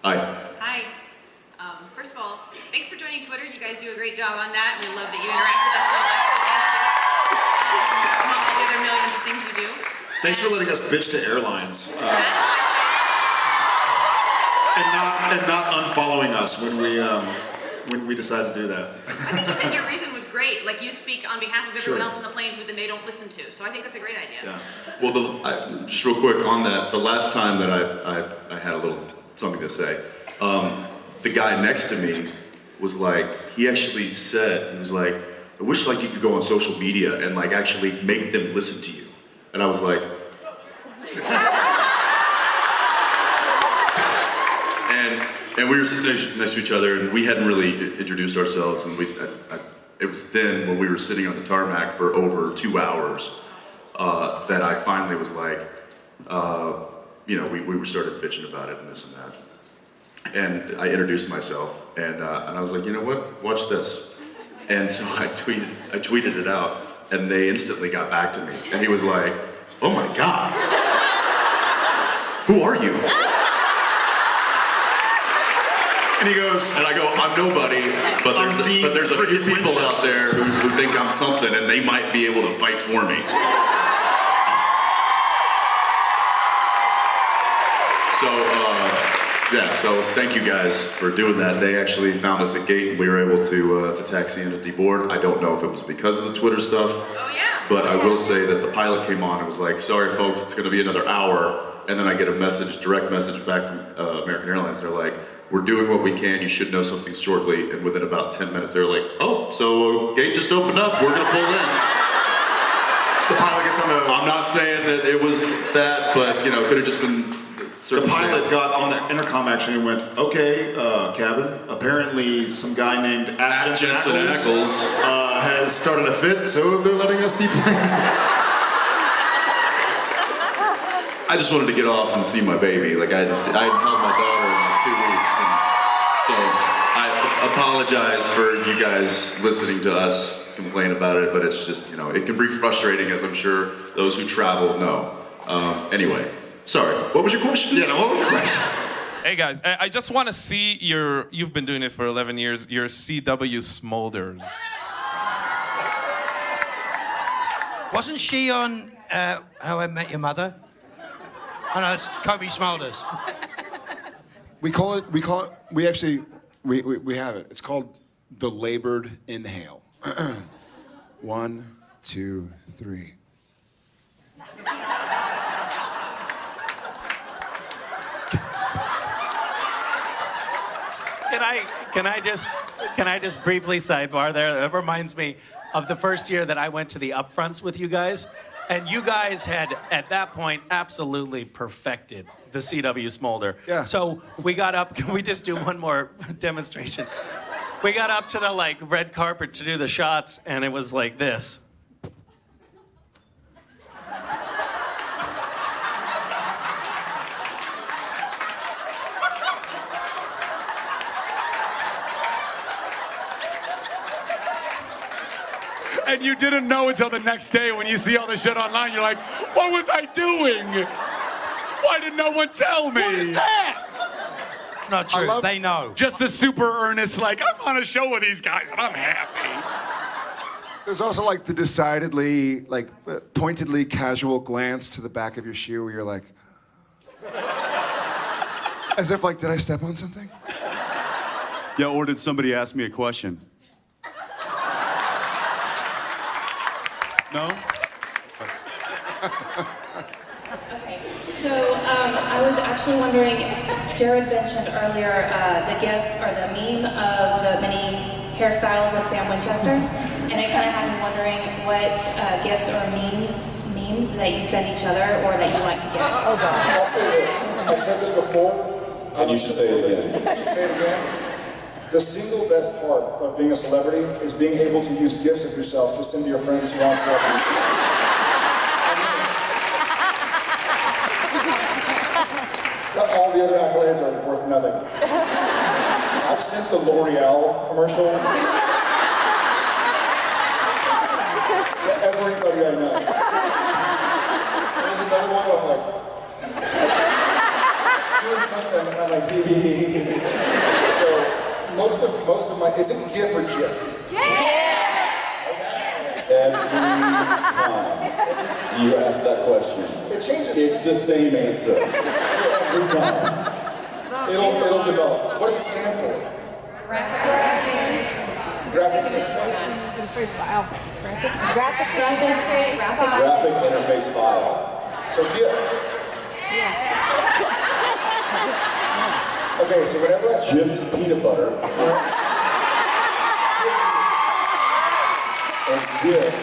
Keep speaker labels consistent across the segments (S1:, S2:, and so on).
S1: Hi.
S2: Hi. First of all, thanks for joining Twitter. You guys do a great job on that. We love that you interact with us so much, so thank you. Among all the other millions of things you do.
S3: Thanks for letting us bitch to airlines.
S2: That's
S3: And not unfollowing us when we decide to do that.
S2: I think you said your reason was great. Like, you speak on behalf of everyone
S3: Sure.
S2: else on the plane who then they don't listen to. So I think that's a great idea.
S3: Yeah.
S1: Well, just real quick on that, the last time that I had a little something to say, the guy next to me was like, he actually said, he was like, I wish like you could go on social media and like actually make them listen to you. And I was like, and we were sitting next to each other, and we hadn't really introduced ourselves, and it was then when we were sitting on the tarmac for over 2 hours that I finally was like, we were started bitching about it and this and that. And I introduced myself, and I was like, you know what? Watch this. And so I tweeted it out, and they instantly got back to me, and he was like, oh my God, who are you?
S3: And he goes,
S1: And I go, I'm nobody, but there's a few people out there who think I'm something, and they might be able to fight for me. So thank you guys for doing that. They actually found us a gate, and we were able to taxi in and deboard. I don't know if it was because of the Twitter stuff,
S2: Oh, yeah.
S1: but I will say that the pilot came on and was like, sorry folks, it's gonna be another hour. And then I get a direct message back from American Airlines. They're like, we're doing what we can, you should know something shortly. And within about 10 minutes, they're like, oh, so gate just opened up, we're gonna pull in.
S3: the pilot gets on the...
S1: I'm not saying that it was that, but could have just been
S3: The pilot got on the intercom actually and went, okay, cabin, apparently some guy named
S1: Jensen Ackles
S3: has started a fit, so they're letting us deplane.
S1: I just wanted to get off and see my baby. Like I hadn't held my daughter in like 2 weeks, and so I apologize for you guys listening to us complain about it. But it's just it can be frustrating, as I'm sure those who travel know. Anyway, sorry. What was your question?
S3: Yeah, what was your question?
S4: Hey guys, I just want to see you've been doing it for 11 years, your CW Smolders.
S5: Wasn't she on How I Met Your Mother? Oh no, it's Kobe Smulders.
S6: We have it. It's called the labored inhale. 1, 2, 3.
S7: Can I just briefly sidebar there? That reminds me of the first year that I went to the upfronts with you guys, and you guys had at that point absolutely perfected the CW Smolder.
S6: Yeah.
S7: So we got up. Can we just do one more demonstration? We got up to the red carpet to do the shots, and it was like this.
S8: And you didn't know until the next day when you see all the shit online. You're like, what was I doing? Why did no one tell me? What is that?
S5: It's not true. They know.
S8: Just the super earnest, like, I'm on a show with these guys and I'm happy.
S6: There's also the decidedly, pointedly casual glance to the back of your shoe where you're like, as if did I step on something?
S9: Yeah, or did somebody ask me a question? No?
S10: Okay, so I was actually wondering, Jared mentioned earlier the GIF or the meme of the many hairstyles of Sam Winchester, and it kind of had me wondering what GIFs or memes that you send each other or that you like to get.
S11: Oh God. I'll say this. I've said this before. And you should say it again. You should say it again. The single best part of being a celebrity is being able to use GIFs of yourself to send to your friends who aren't celebrities. All the other accolades are worth nothing. I've sent the L'Oreal commercial to everybody I know. And there's another one where I'm like, doing something, and I'm like, so most of my, is it GIF or GIF?
S12: Every time you ask that question,
S11: It changes.
S12: it's the same answer. Every time.
S11: It'll develop. What does it stand for? Graphic interface.
S12: Graphic interface file.
S11: So GIF. Okay, so whenever I send
S12: GIF is peanut butter. And GIF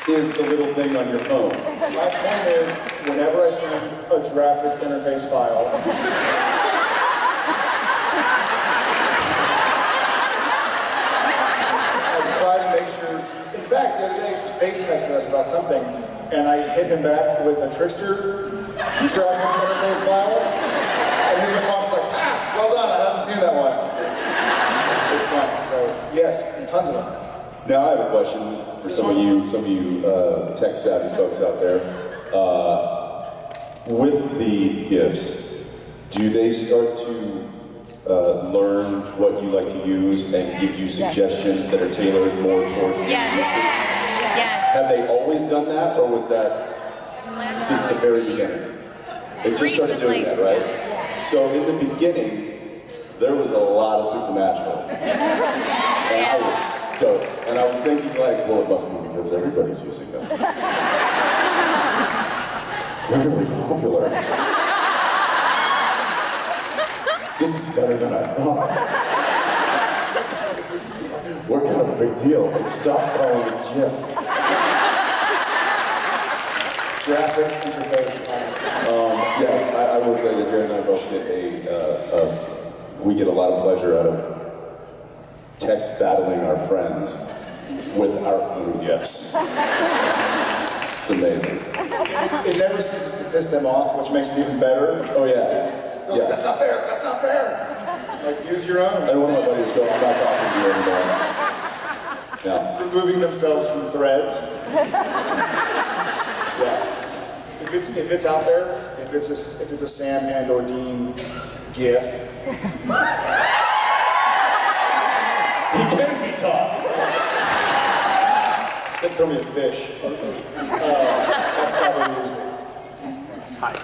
S12: is the little thing on your phone.
S11: my point is, whenever I send a graphic interface file, I try to make sure to, in fact, the other day, Spade texted us about something, and I hit him back with a Trickster graphic interface file, and his response was like, ah, well done, I haven't seen that one. It's fun, so yes, and tons of them.
S12: Now I have a question for some of you tech savvy folks out there. With the GIFs, do they start to learn what you like to use and give you suggestions that are tailored more towards your usage?
S10: Yes.
S12: Have they always done that, or was that since the very beginning? They just started doing that, right? So in the beginning, there was a lot of Supernatural. And I was stoked. And I was thinking like, well, it must be because everybody's using them. They're really popular. This is better than I thought. We're kind of a big deal. And stop calling it GIF.
S11: Graphic interface file.
S12: Yes, I will say that Jared and I both get we get a lot of pleasure out of text battling our friends with our own GIFs. It's amazing.
S11: It never ceases to piss them off, which makes it even better.
S12: Oh yeah.
S11: They're like, that's not fair, that's not fair. Like, use your own.
S12: And one of my buddies go, I'm not talking to you anymore. Yeah.
S11: Removing themselves from threads. Yeah. If it's out there, if it's a Sam and or Dean GIF,
S12: He can be taught.
S11: don't throw me a fish. I've probably used it.
S10: Hi.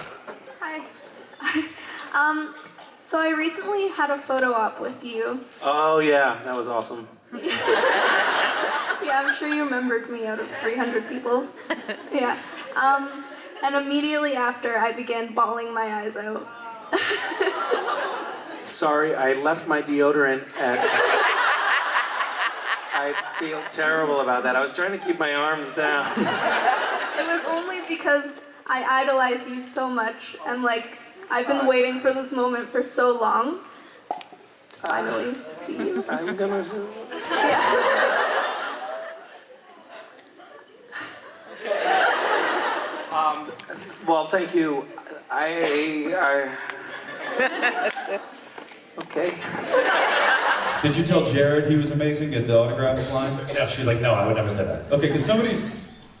S10: So I recently had a photo op with you.
S7: Oh yeah, that was awesome.
S10: Yeah, I'm sure you remembered me out of 300 people. Yeah. And immediately after, I began bawling my eyes out.
S7: Sorry, I left my deodorant at... I feel terrible about that. I was trying to keep my arms down.
S10: It was only because I idolize you so much, and like, I've been waiting for this moment for so long. To finally see you.
S7: I'm gonna...
S10: Yeah.
S7: Well, thank you. Okay.
S9: Did you tell Jared he was amazing at the autograph line?
S13: No, she's like, no, I would never say that.
S9: Okay, because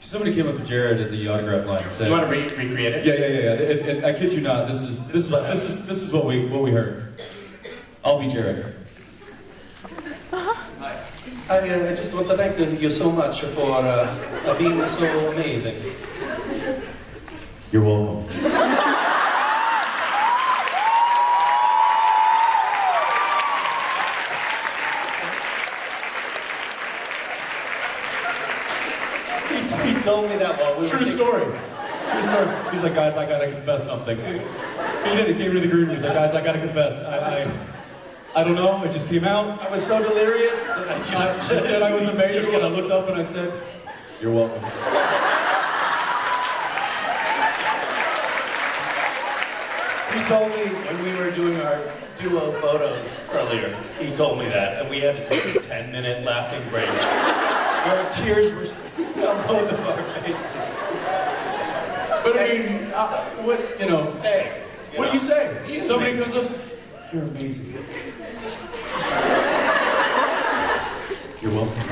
S9: somebody came up to Jared at the autograph line and said,
S13: You want to recreate it?
S9: Yeah. And I kid you not. This is what we heard. I'll be Jared.
S5: I just want to thank you so much for being so amazing.
S9: You're welcome.
S13: He told me that while we were...
S9: True story. He's like, guys, I gotta confess something. He did. He came to the green room. He's like, guys, I gotta confess. I don't know. It just came out.
S5: I was so delirious that I
S9: She said I was amazing, and I looked up and I said, "You're welcome."
S13: He told me when we were doing our duo photos earlier, he told me that, and we had to take a 10-minute laughing break. Our tears were on both of our faces.
S9: But I mean,
S13: Hey,
S9: what do you say? Somebody comes up, "You're amazing." You're welcome.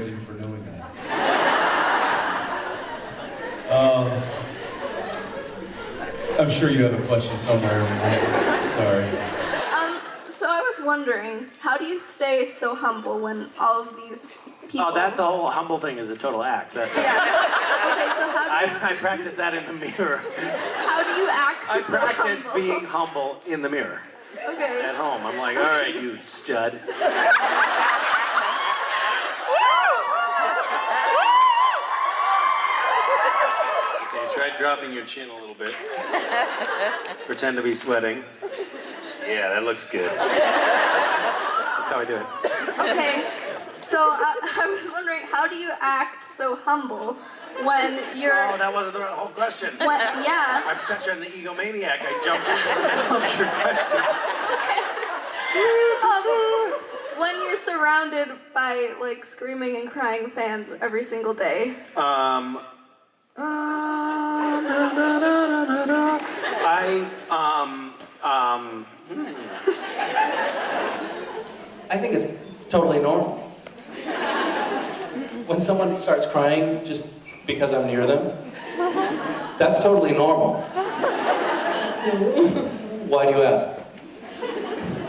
S9: crazy for doing that. I'm sure you have a question somewhere. Sorry.
S14: So I was wondering, how do you stay so humble when all of these people...
S7: Oh, that the whole humble thing is a total act. That's right.
S14: Yeah. Okay, so how do you...
S7: I practice that in the mirror.
S14: How do you act
S7: I
S14: so
S7: practice
S14: humble?
S7: being humble in the mirror.
S14: Okay.
S7: At home, I'm like, all right, you stud. Okay, try dropping your chin a little bit. Pretend to be sweating. Yeah, that looks good. That's how I do it.
S14: Okay, so I was wondering, how do you act so humble when you're...
S7: Oh, that wasn't the whole question.
S14: Yeah.
S7: I'm such an egomaniac. I jumped into the middle of your question.
S14: When you're surrounded by, like, screaming and crying fans every single day.
S15: I think it's totally normal. When someone starts crying just because I'm near them, that's totally normal. Why do you ask?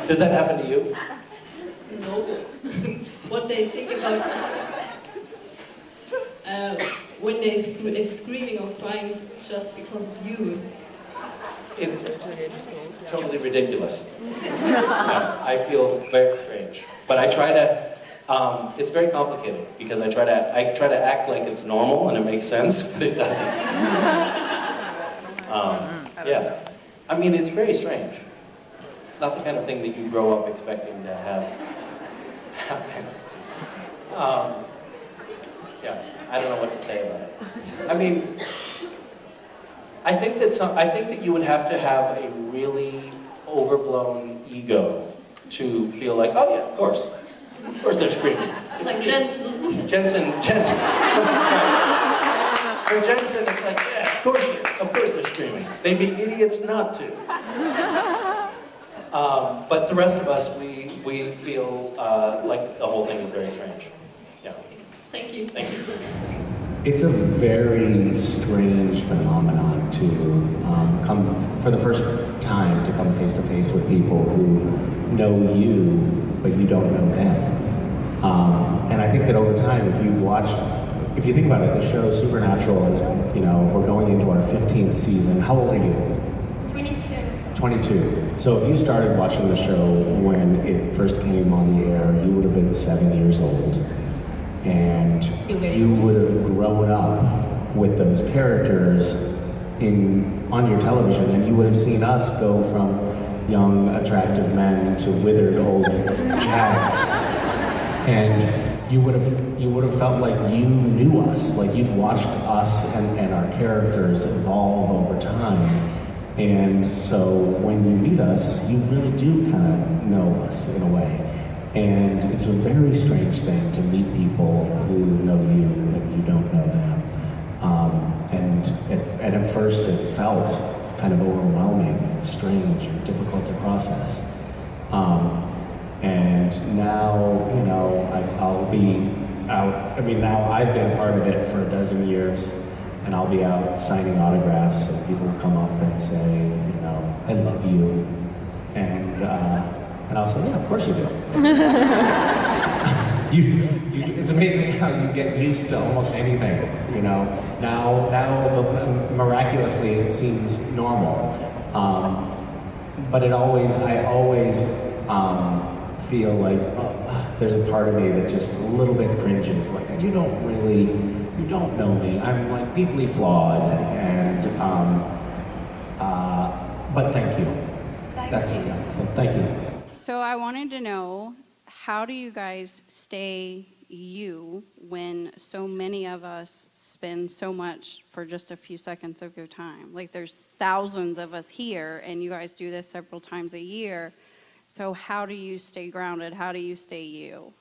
S15: Does that happen to you?
S16: No. What they think about when they're screaming or crying just because of you.
S15: It's totally ridiculous. I feel very strange. But I try to, it's very complicated because I try to act like it's normal and it makes sense, but it doesn't. Yeah. I mean, it's very strange. It's not the kind of thing that you grow up expecting to have happen. Yeah, I don't know what to say about it. I mean, I think that you would have to have a really overblown ego to feel like, oh yeah, of course they're screaming.
S16: Like Jensen.
S15: Jensen. For Jensen, it's like, yeah, of course they're screaming. They'd be idiots not to. But the rest of us, we feel like the whole thing is very strange. Yeah.
S16: Thank you.
S15: Thank you.
S17: It's a very strange phenomenon to come for the first time to come face to face with people who know you, but you don't know them. And I think that over time, if you think about it, the show Supernatural is, we're going into our 15th season. How old are you?
S14: 22.
S17: 22. So if you started watching the show when it first came on the air, you would have been 7 years old. And you would have grown up with those characters on your television, and you would have seen us go from young, attractive men to withered old hags. And you would have felt like you knew us, like you'd watched us and our characters evolve over time. And so when you meet us, you really do kind of know us in a way. And it's a very strange thing to meet people who know you and you don't know them. And at first it felt kind of overwhelming and strange and difficult to process. And now, I'll be out, now I've been a part of it for a dozen years, and I'll be out signing autographs, and people will come up and say, I love you. And I'll say, yeah, of course you do. It's amazing how you get used to almost anything, Now, miraculously, it seems normal. But I always feel like there's a part of me that just a little bit cringes. Like, you don't know me. I'm like deeply flawed, but thank you. So thank you.
S18: So I wanted to know, how do you guys stay you when so many of us spend so much for just a few seconds of your time? Like, there's thousands of us here, and you guys do this several times a year. So how do you stay grounded? How do you stay you?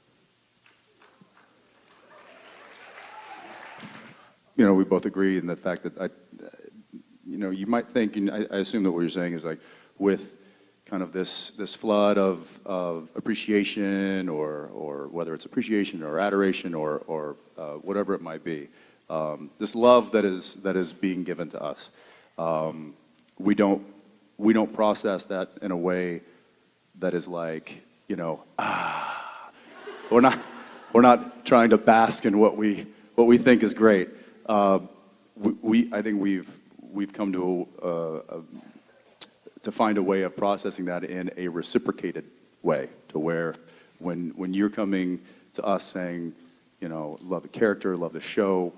S19: We both agree in the fact that you might think, and I assume that what you're saying is like with kind of this flood of appreciation, or whether it's appreciation or adoration or whatever it might be. This love that is being given to us. We don't process that in a way that is like, you know, we're not trying to bask in what we think is great. I think we've come to find a way of processing that in a reciprocated way, to where when you're coming to us saying, you know, love the character, love the show,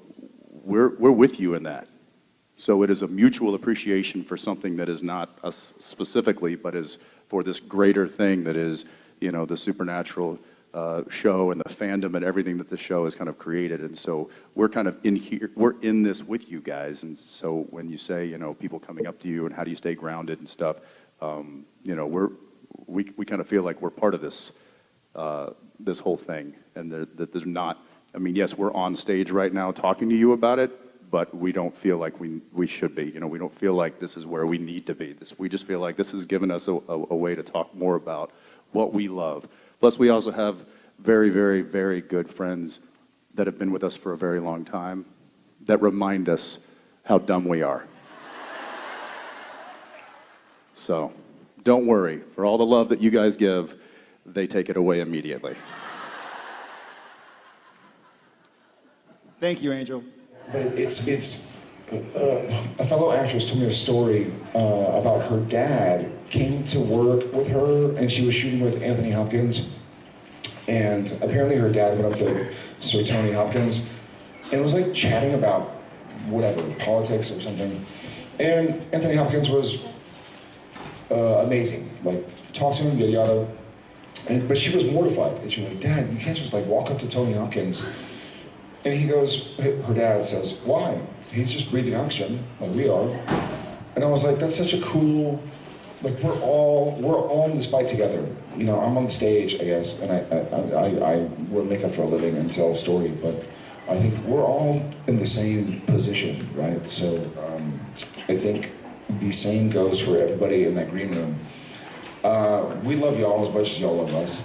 S19: we're with you in that. So it is a mutual appreciation for something that is not us specifically, but is for this greater thing that is, you know, the Supernatural show and the fandom and everything that the show has kind of created. And so we're kind of in here, we're in this with you guys. And so when you say, you know, people coming up to you and how do you stay grounded and stuff, you know, we kind of feel like we're part of this this whole thing, and that there's not. I mean, yes, we're on stage right now talking to you about it, but we don't feel like we should be. You know, we don't feel like this is where we need to be. We just feel like this has given us a way to talk more about what we love. Plus, we also have very, very, very good friends that have been with us for a very long time that remind us how dumb we are. So, don't worry. For all the love that you guys give, they take it away immediately.
S11: Thank you, Angel. But it's a fellow actress told me a story about her dad came to work with her, and she was shooting with Anthony Hopkins. And apparently her dad went up to Sir Tony Hopkins and was like chatting about whatever, politics or something. And Anthony Hopkins was amazing, like talked to him, yada yada. But she was mortified. And she was like, Dad, you can't just like walk up to Tony Hopkins. And he goes, her dad says, why? He's just breathing oxygen, like we are. And I was like, that's such a cool, like we're all in this fight together. You know, I'm on the stage, I guess, and I wear makeup for a living and tell a story, but I think we're all in the same position, right? So I think the same goes for everybody in that green room. We love y'all as much as y'all love us.